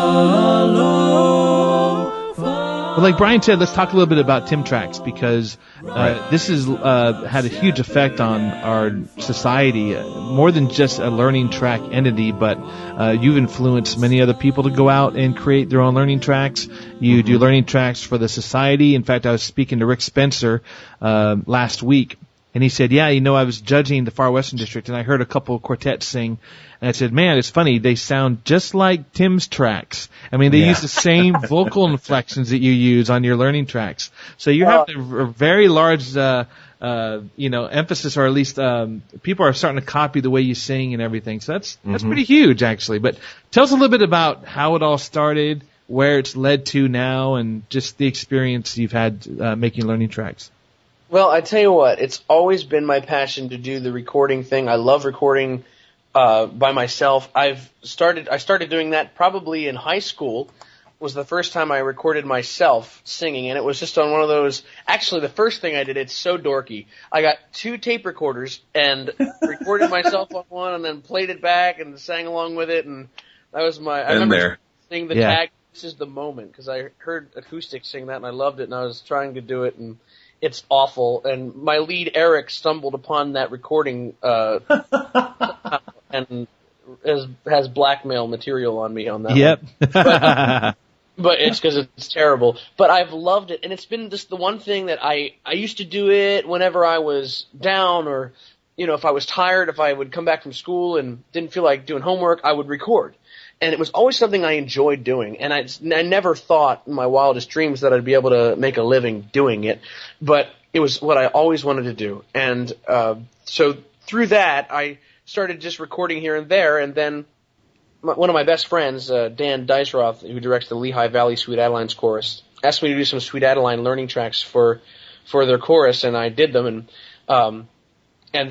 Well, like Brian said, let's talk a little bit about Tim Tracks, because this has had a huge effect on our society, more than just a learning track entity, but you've influenced many other people to go out and create their own learning tracks. You do learning tracks for the society. In fact, I was speaking to Rick Spencer last week, and he said, yeah, I was judging the Far Western District, and I heard a couple of quartets sing, and I said, man, it's funny, they sound just like Tim's tracks. I mean, they use the same vocal inflections that you use on your learning tracks. So you have a very large, emphasis, or at least people are starting to copy the way you sing and everything. So that's pretty huge, actually. But tell us a little bit about how it all started, where it's led to now, and just the experience you've had making learning tracks. Well, I tell you what, it's always been my passion to do the recording thing. I love recording by myself. I started doing that probably in high school. Was the first time I recorded myself singing, and it was just on one of those. Actually, the first thing I did, it's so dorky. I got 2 tape recorders and recorded myself on one, and then played it back and sang along with it, and that was my. I remember singing the tag. This is the moment, because I heard acoustics sing that, and I loved it, and I was trying to do it, and it's awful. And my lead Eric stumbled upon that recording and has blackmail material on me on that. Yep. But it's because it's terrible. But I've loved it, and it's been just the one thing that I used to do it whenever I was down, or if I was tired, if I would come back from school and didn't feel like doing homework, I would record. And it was always something I enjoyed doing, and I never thought in my wildest dreams that I'd be able to make a living doing it, but it was what I always wanted to do. And so through that, I started just recording here and there, and then one of my best friends, Dan Diceroth, who directs the Lehigh Valley Sweet Adelines Chorus, asked me to do some Sweet Adeline learning tracks for their chorus, and I did them. And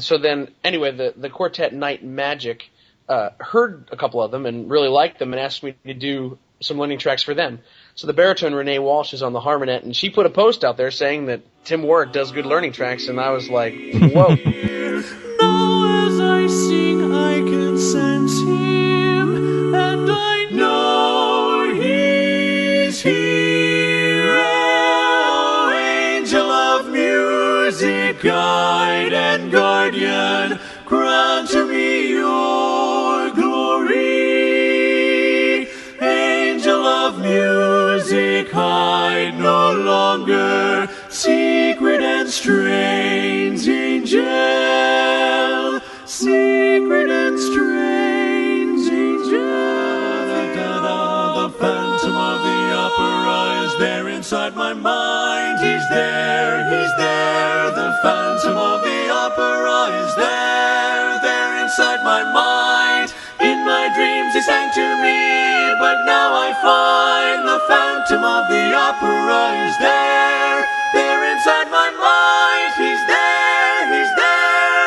so then, anyway, the quartet Night Magic heard a couple of them and really liked them and asked me to do some learning tracks for them. So the baritone Renee Walsh is on the harmonet, and she put a post out there saying that Tim Waurick does good learning tracks, and I was like, whoa. Now as I sing, I can sense him, and I know he's here. Oh, angel of music, guide and guardian, grant to me your glory. Angel of music, hide no longer, secret and strange angel, secret and strange angel. The phantom of the opera is there inside my mind. He's there, the phantom of the opera is there inside my mind. In my dreams he sang to me, but now I find the phantom of the opera is there inside my mind. He's there,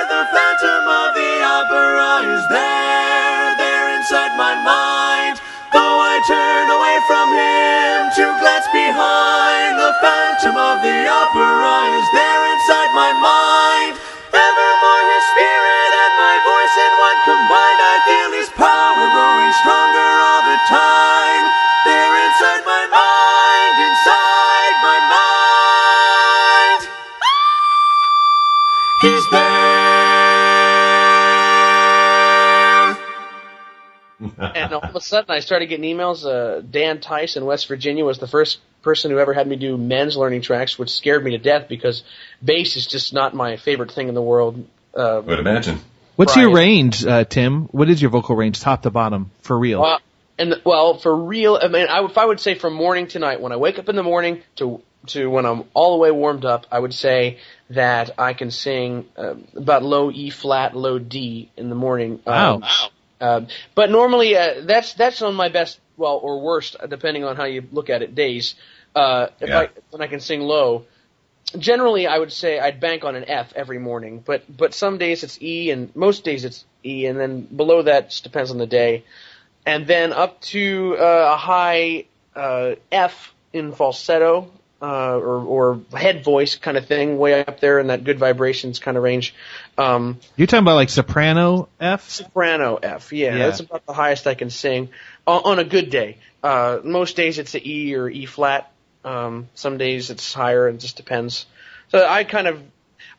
the phantom of the opera is there inside my mind. Though I turn away from him to glance behind, the phantom of the opera is there inside my mind. Evermore his spirit and my voice in one combined, I feel his power growing stronger all the time. There inside my mind, inside my mind. He's there. And all of a sudden I started getting emails. Dan Tice in West Virginia was the first person who ever had me do men's learning tracks, which scared me to death because bass is just not my favorite thing in the world. I would imagine. What's your range, Tim? What is your vocal range, top to bottom, for real? For real, I mean, if I would say from morning to night, when I wake up in the morning to when I'm all the way warmed up, I would say that I can sing about low E flat, low D in the morning. Wow. But normally, that's on my best, or worst, depending on how you look at it, days. When I can sing low, generally I would say I'd bank on an F every morning. But some days it's E, and most days it's E, and then below that just depends on the day. And then up to a high F in falsetto, or head voice kind of thing, way up there in that good vibrations kind of range. You're talking about like soprano F? Soprano F, yeah. That's about the highest I can sing. On a good day. Most days it's a E or E flat. Some days it's higher. It just depends. So I kind of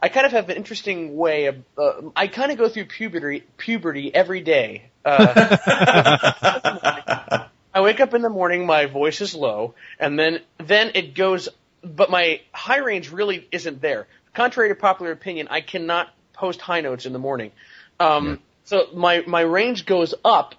have an interesting way of. I kind of go through puberty every day. I wake up in the morning, my voice is low, and then it goes. But my high range really isn't there. Contrary to popular opinion, I cannot post high notes in the morning. So my range goes up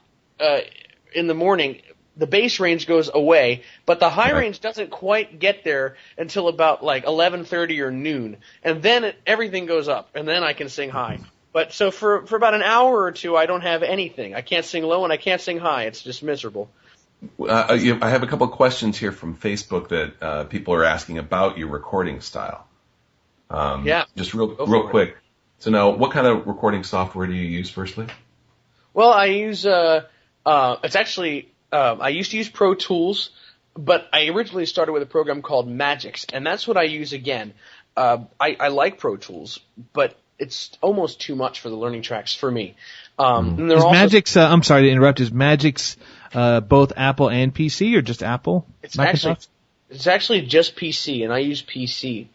in the morning. The bass range goes away, but the high range doesn't quite get there until about like 11:30 or noon, and then everything goes up, and then I can sing high. But so for about an hour or two, I don't have anything. I can't sing low and I can't sing high. It's just miserable. I have a couple of questions here from Facebook that people are asking about your recording style. Just real quick. So now, what kind of recording software do you use, firstly? Well, I use it's actually I used to use Pro Tools, but I originally started with a program called Magix, and that's what I use again. I like Pro Tools, but it's almost too much for the learning tracks for me. Is Magix? I'm sorry to interrupt. Is Magix both Apple and PC, or just Apple? It's actually just PC, and I use PC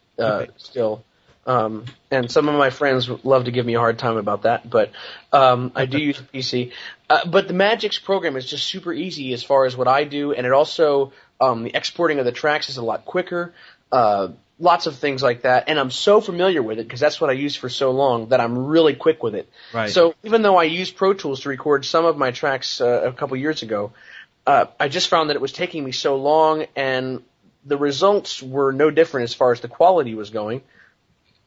still. And some of my friends love to give me a hard time about that, but I do use PC. But the Magix program is just super easy as far as what I do, and it also the exporting of the tracks is a lot quicker. Lots of things like that, and I'm so familiar with it because that's what I used for so long that I'm really quick with it. Right. So even though I used Pro Tools to record some of my tracks a couple years ago, I just found that it was taking me so long, and the results were no different as far as the quality was going.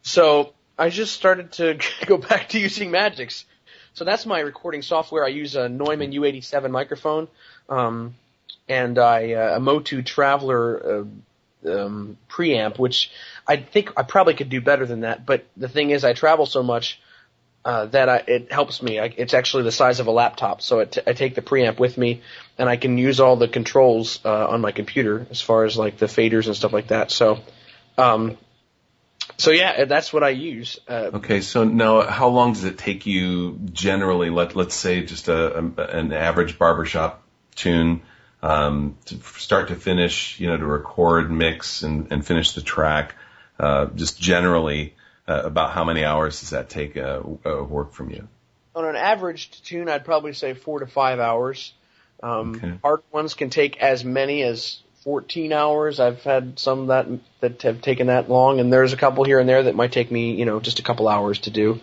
So I just started to go back to using Magix. So that's my recording software. I use a Neumann U87 microphone, and a Motu Traveler preamp, which I think I probably could do better than that. But the thing is, I travel so much that it helps me. It's actually the size of a laptop, so I take the preamp with me, and I can use all the controls on my computer as far as like the faders and stuff like that. So yeah, that's what I use. Okay, so now how long does it take you generally? Let's say just an average barbershop tune. To start to finish, to record, mix, and finish the track, just generally, about how many hours does that take work from you? On an average tune, I'd probably say 4 to 5 hours. Hard ones can take as many as 14 hours. I've had some that have taken that long, and there's a couple here and there that might take me, just a couple hours to do.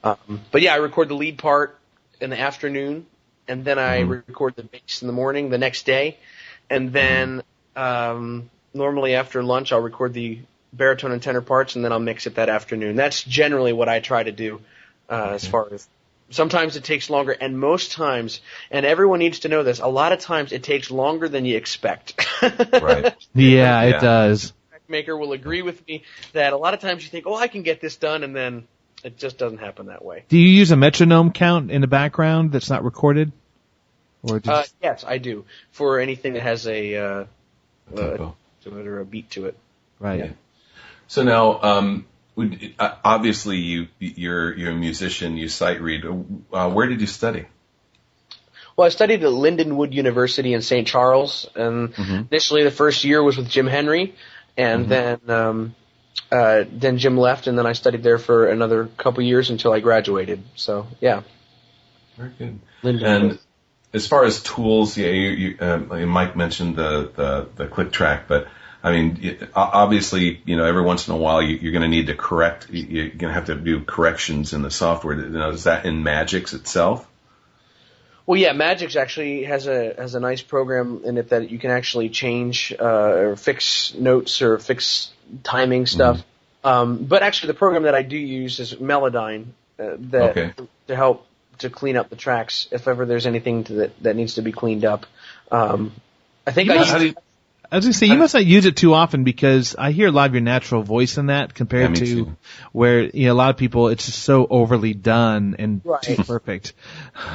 But yeah, I record the lead part in the afternoon. And then I record the bass in the morning the next day. And then normally after lunch I'll record the baritone and tenor parts, and then I'll mix it that afternoon. That's generally what I try to do as far as – sometimes it takes longer, and most times – and everyone needs to know this, a lot of times it takes longer than you expect. Right. Yeah, it does. The track maker will agree with me that a lot of times you think, I can get this done, and then – it just doesn't happen that way. Do you use a metronome count in the background that's not recorded? Or yes, I do. For anything that has a tempo to it or a beat to it. Right. Yeah. So now, obviously you're a musician. You sight read. Where did you study? Well, I studied at Lindenwood University in St. Charles, and initially the first year was with Jim Henry, and then Jim left, and then I studied there for another couple years until I graduated. So, yeah. Very good. Lindenwood. And as far as tools, Mike mentioned the click track, but I mean, obviously, every once in a while you're going to need to correct. You're going to have to do corrections in the software. Is that in Magix itself? Well, yeah, Magix actually has a nice program in it that you can actually change or fix notes or fix timing stuff. But actually, the program that I do use is Melodyne to help to clean up the tracks if ever there's anything that needs to be cleaned up. I think I was going to say, you must not use it too often because I hear a lot of your natural voice in that compared to where a lot of people, it's just so overly done and too perfect.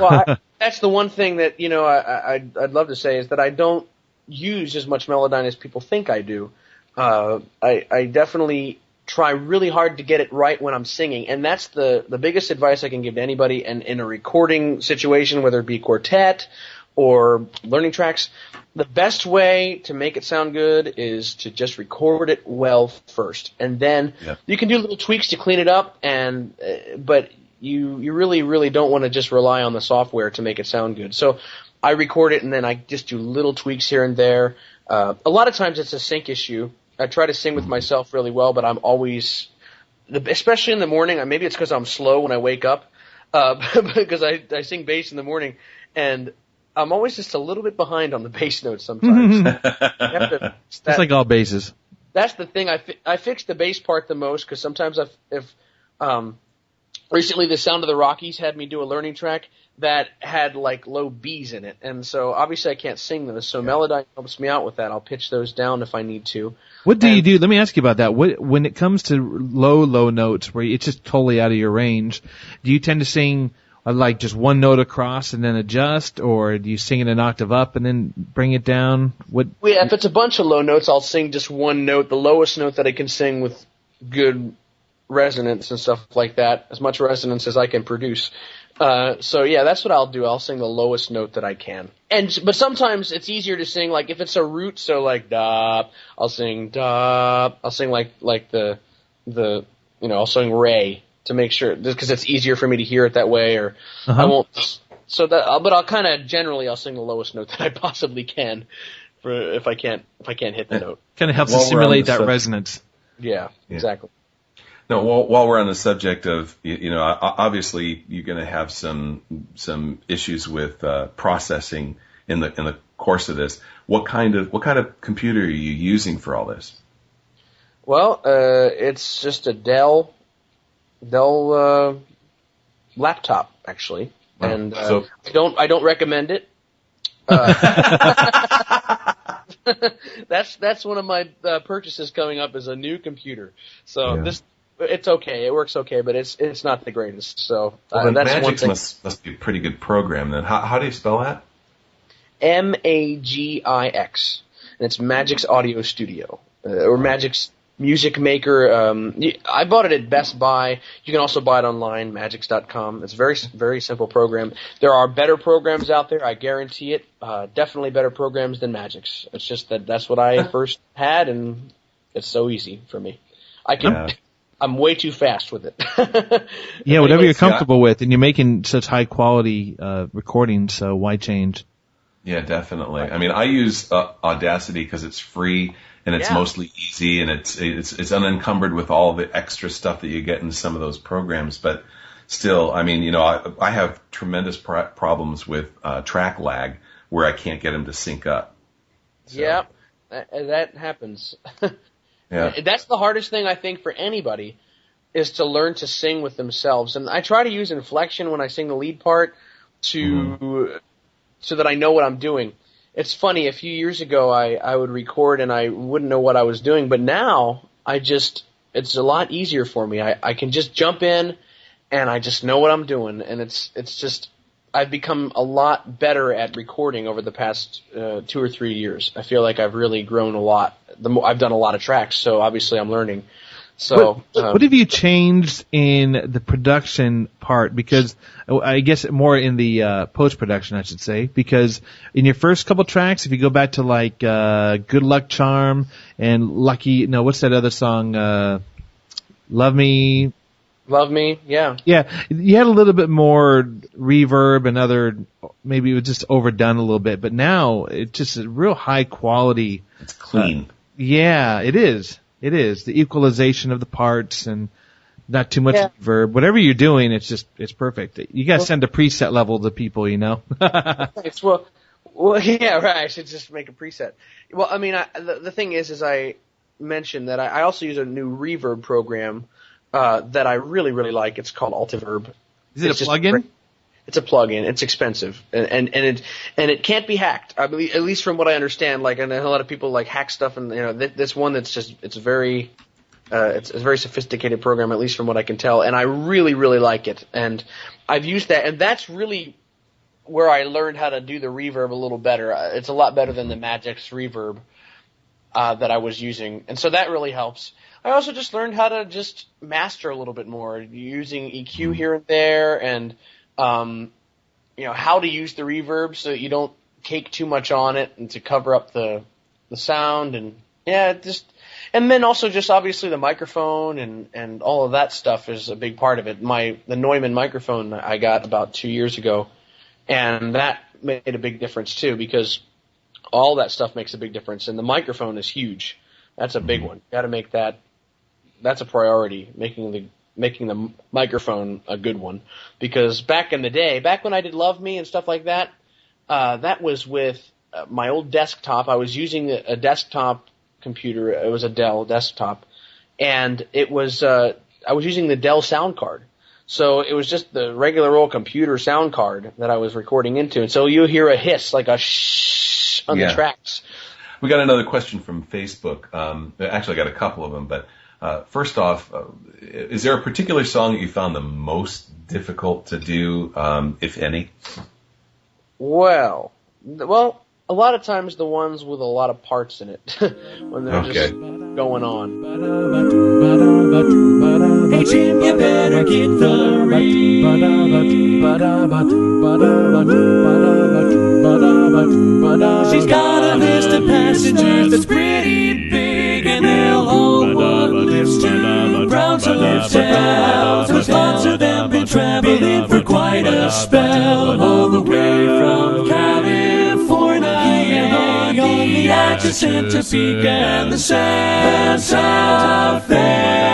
Well, that's the one thing that, I'd love to say is that I don't use as much Melodyne as people think I do. I definitely try really hard to get it right when I'm singing, and that's the biggest advice I can give to anybody in a recording situation, whether it be quartet or learning tracks, the best way to make it sound good is to just record it well first, and then you can do little tweaks to clean it up. But you really don't want to just rely on the software to make it sound good. So I record it, and then I just do little tweaks here and there. A lot of times it's a sync issue. I try to sing with myself really well, but I'm always, especially in the morning. Maybe it's because I'm slow when I wake up, because I sing bass in the morning, and I'm always just a little bit behind on the bass notes sometimes. It's like all basses. That's the thing. I fix the bass part the most, because sometimes recently the Sound of the Rockies had me do a learning track that had like low B's in it, and so obviously I can't sing those. So Melodyne helps me out with that. I'll pitch those down if I need to. What do you do? Let me ask you about that. When it comes to low notes where it's just totally out of your range, do you tend to sing like just one note across and then adjust, or do you sing it an octave up and then bring it down? If it's a bunch of low notes, I'll sing just one note, the lowest note that I can sing with good resonance and stuff like that, as much resonance as I can produce. So yeah, that's what I'll do. I'll sing the lowest note that I can. But sometimes it's easier to sing, like if it's a root, so like da, I'll sing da, I'll sing like the I'll sing re to make sure, because it's easier for me to hear it that way, or I won't. But I'll kind of generally I'll sing the lowest note that I possibly can, if I can't hit the note. Kind of helps to simulate that resonance. Yeah, exactly. No, while we're on the subject of, obviously you're going to have some issues with processing in the course of this. What kind of computer are you using for all this? Well, it's just a Dell laptop, actually, and I don't recommend it. That's one of my purchases coming up, is a new computer. So it's okay. It works okay, but it's not the greatest. So that's Magix one thing. Must be a pretty good program then. How do you spell that? Magix, and it's Magix Audio Studio, or Magix Music Maker. I bought it at Best Buy. You can also buy it online, Magix.com. It's a very, very simple program. There are better programs out there, I guarantee it. Definitely better programs than Magix. It's just that's what I first had, and it's so easy for me. I'm way too fast with it. Yeah, whatever you're comfortable with, and you're making such high quality recordings, so why change? Yeah, definitely. I mean, I use Audacity because it's free and it's mostly easy, and it's unencumbered with all the extra stuff that you get in some of those programs. But still, I mean, I have tremendous problems with track lag where I can't get them to sync up. So. Yeah, that happens. Yeah. That's the hardest thing, I think, for anybody, is to learn to sing with themselves. And I try to use inflection when I sing the lead part so that I know what I'm doing. It's funny, a few years ago I would record and I wouldn't know what I was doing, but now it's a lot easier for me. I can just jump in and I just know what I'm doing, and it's just, I've become a lot better at recording over the past 2 or 3 years. I feel like I've really grown a lot. I've done a lot of tracks, so obviously I'm learning. So, what have you changed in the production part? Because I guess more in the post-production, I should say. Because in your first couple tracks, if you go back to like Good Luck Charm and Lucky, no, what's that other song? Love Me. Love Me, yeah. Yeah, you had a little bit more reverb and maybe it was just overdone a little bit. But now it's just a real high quality. It's clean. Yeah, it is. It is. The equalization of the parts and not too much reverb. Whatever you're doing, it's perfect. You gotta send a preset level to people, Thanks. Well, yeah, right. I should just make a preset. Well, I mean, the thing is I mentioned that I also use a new reverb program, that I really, really like. It's called Altiverb. Is it a plugin? It's a plugin. It's expensive, and it can't be hacked. I believe, at least from what I understand. Like, and a lot of people like hack stuff, and this one that's just it's a very sophisticated program, at least from what I can tell. And I really, really like it, and I've used that, and that's really where I learned how to do the reverb a little better. It's a lot better than the Magix reverb that I was using, and so that really helps. I also just learned how to just master a little bit more, using EQ here and there, and how to use the reverb so that you don't cake too much on it and to cover up the sound, and and then also just obviously the microphone and all of that stuff is a big part of it. The Neumann microphone I got about 2 years ago, and that made a big difference too, because all that stuff makes a big difference, and the microphone is huge. That's a big one. Got to make that. That's a priority. Making the microphone a good one, because back in the day, back when I did Love Me and stuff like that, that was with my old desktop. I was using a desktop computer. It was a Dell desktop, and it was I was using the Dell sound card. So it was just the regular old computer sound card that I was recording into, and so you hear a hiss, like a shh on the tracks. We got another question from Facebook. Actually, I got a couple of them, but first off, is there a particular song that you found the most difficult to do, if any? Well, a lot of times the ones with a lot of parts in it, when they're just going on. Hey Jim, you better get the reed. She's got a list of passengers that's pretty big, and they'll all want lifts to Browns or lift out. There's lots of them been traveling for quite a spell, all the way from California, on the adjacent Topeka and the Santa Fe.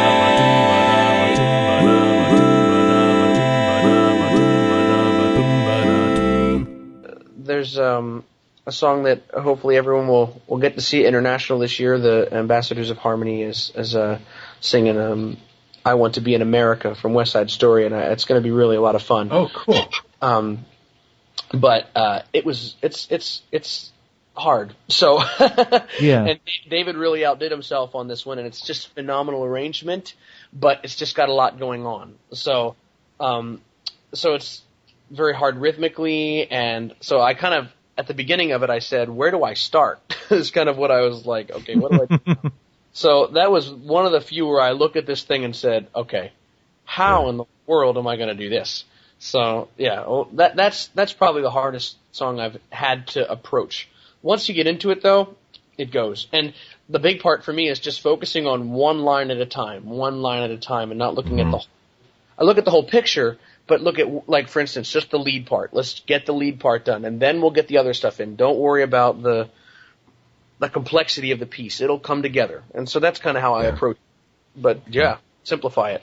There's a song that hopefully everyone will get to see international this year. The Ambassadors of Harmony is singing "I Want to Be in America" from West Side Story, and it's going to be really a lot of fun. Oh, cool. But it's hard. So yeah. And David really outdid himself on this one, and it's just phenomenal arrangement, but it's just got a lot going on. So it's very hard rhythmically, and so I kind of, at the beginning of it, I said, where do I start? Is kind of what I was like, okay, what do I do? So that was one of the few where I looked at this thing and said, okay, how in the world am I going to do this? So yeah, that's probably the hardest song I've had to approach. Once you get into it, though, it goes. And the big part for me is just focusing on one line at a time, and not looking at I look at the whole picture, but look at, like, for instance, just the lead part. Let's get the lead part done, and then we'll get the other stuff in. Don't worry about the complexity of the piece. It'll come together. And so that's kind of how I approach it. But, simplify it.